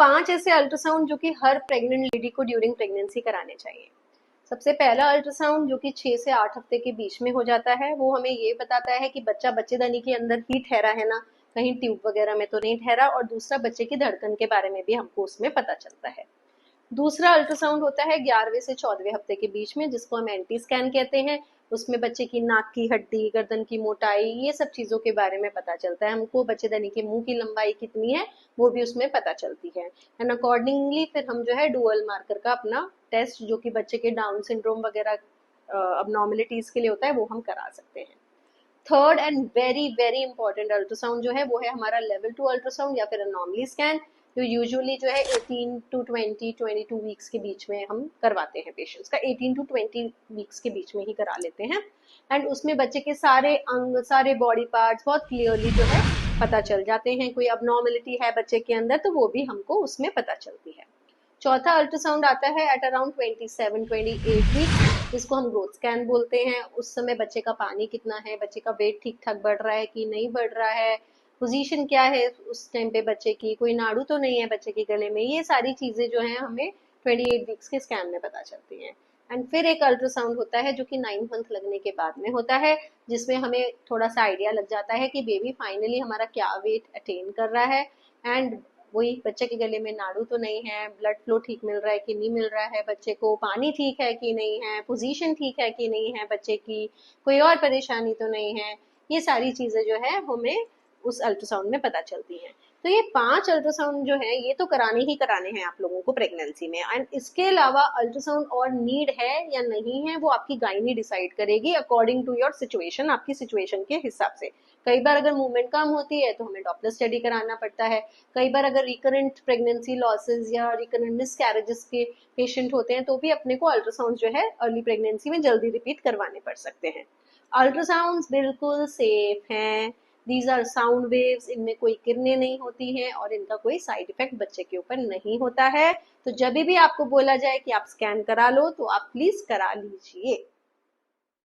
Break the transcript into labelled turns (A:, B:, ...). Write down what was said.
A: 5 ऐसे अल्ट्रासाउंड जो कि हर प्रेग्नेंट लेडी को ड्यूरिंग प्रेगनेंसी कराने चाहिए। सबसे पहला अल्ट्रासाउंड जो कि 6 से 8 हफ्ते के बीच में हो जाता है, वो हमें ये बताता है कि बच्चा बच्चेदानी के अंदर ही ठहरा है ना, कहीं ट्यूब वगैरह में तो नहीं ठहरा, और दूसरा बच्चे की धड़कन के बारे में भी हमको उसमें पता चलता है। दूसरा अल्ट्रासाउंड होता है 11वें से 14वें हफ्ते के बीच में, जिसको हम एंटी स्कैन कहते हैं। उसमें बच्चे की नाक की हड्डी, गर्दन की मोटाई, ये सब चीजों के बारे में पता चलता है हमको। बच्चेदानी के मुंह की लंबाई कितनी है वो भी उसमें पता चलती है। एंड अकॉर्डिंगली फिर हम जो है डुअल मार्कर का अपना टेस्ट, जो कि बच्चे के डाउन सिंड्रोम वगैरह अबनॉर्मलिटीज के लिए होता है, वो हम करा सकते हैं। Third and very very important ultrasound जो है वो है हमारा लेवल 2 अल्ट्रासाउंड या फिर अनॉमली स्कैन, जो यूजुअली जो है 18 टू 22 वीक्स के बीच में हम करवाते हैं पेशेंट्स का। 18 टू 20 वीक्स के बीच में ही करा लेते हैं। एंड उसमें बच्चे के सारे अंग, सारे बॉडी पार्ट्स बहुत क्लियरली जो है पता चल जाते हैं। कोई अबनॉर्मलिटी है बच्चे के अंदर तो वो भी हमको उसमें पता चलती है। चौथा अल्ट्रासाउंड आता है एट अराउंड 27-28 वीक, जिसको हम ग्रोथ स्कैन बोलते हैं। उस समय बच्चे का पानी कितना है, बच्चे का वेट ठीक ठाक बढ़ रहा है कि नहीं बढ़ रहा है, पोजीशन क्या है उस टाइम पे बच्चे की, कोई नाड़ू तो नहीं है बच्चे के गले में, ये सारी चीजें जो है हमें 28 वीक्स के स्कैन में पता चलती हैं। एंड फिर एक अल्ट्रासाउंड होता है जो कि 9 मंथ लगने के बाद में होता है, जिसमें हमें थोड़ा सा आइडिया लग जाता है कि बेबी फाइनली हमारा क्या वेट अटेन कर रहा है। एंड वही बच्चे के गले में नाड़ू तो नहीं है, ब्लड फ्लो ठीक मिल रहा है कि नहीं मिल रहा है बच्चे को, पानी ठीक है कि नहीं है, पोजीशन ठीक है कि नहीं है बच्चे की, कोई और परेशानी तो नहीं है, ये सारी चीजें जो है हमें उस अल्ट्रासाउंड में पता चलती हैं। तो ये 5 अल्ट्रासाउंड जो है ये तो कराने ही कराने हैं आप लोगों को प्रेगनेंसी में। एंड इसके अलावा अल्ट्रासाउंड और नीड है या नहीं है वो आपकी गायनी डिसाइड करेगी अकॉर्डिंग टू योर सिचुएशन, आपकी सिचुएशन के हिसाब से। कई बार अगर मूवमेंट कम होती है तो हमें डॉपलर स्टडी कराना पड़ता है। कई बार अगर रिकरेंट प्रेगनेंसी लॉसेस या रिकरेंट मिसकैरेजेस के पेशेंट होते हैं तो भी अपने को अल्ट्रासाउंड जो है अर्ली प्रेगनेंसी में जल्दी रिपीट करवाने पड़ सकते हैं। अल्ट्रासाउंड बिल्कुल सेफ हैं। दीज आर साउंड वेव्स, इनमें कोई किरणें नहीं होती हैं और इनका कोई साइड इफेक्ट बच्चे के ऊपर नहीं होता है। तो जब भी आपको बोला जाए कि आप स्कैन करा लो तो आप प्लीज करा लीजिए।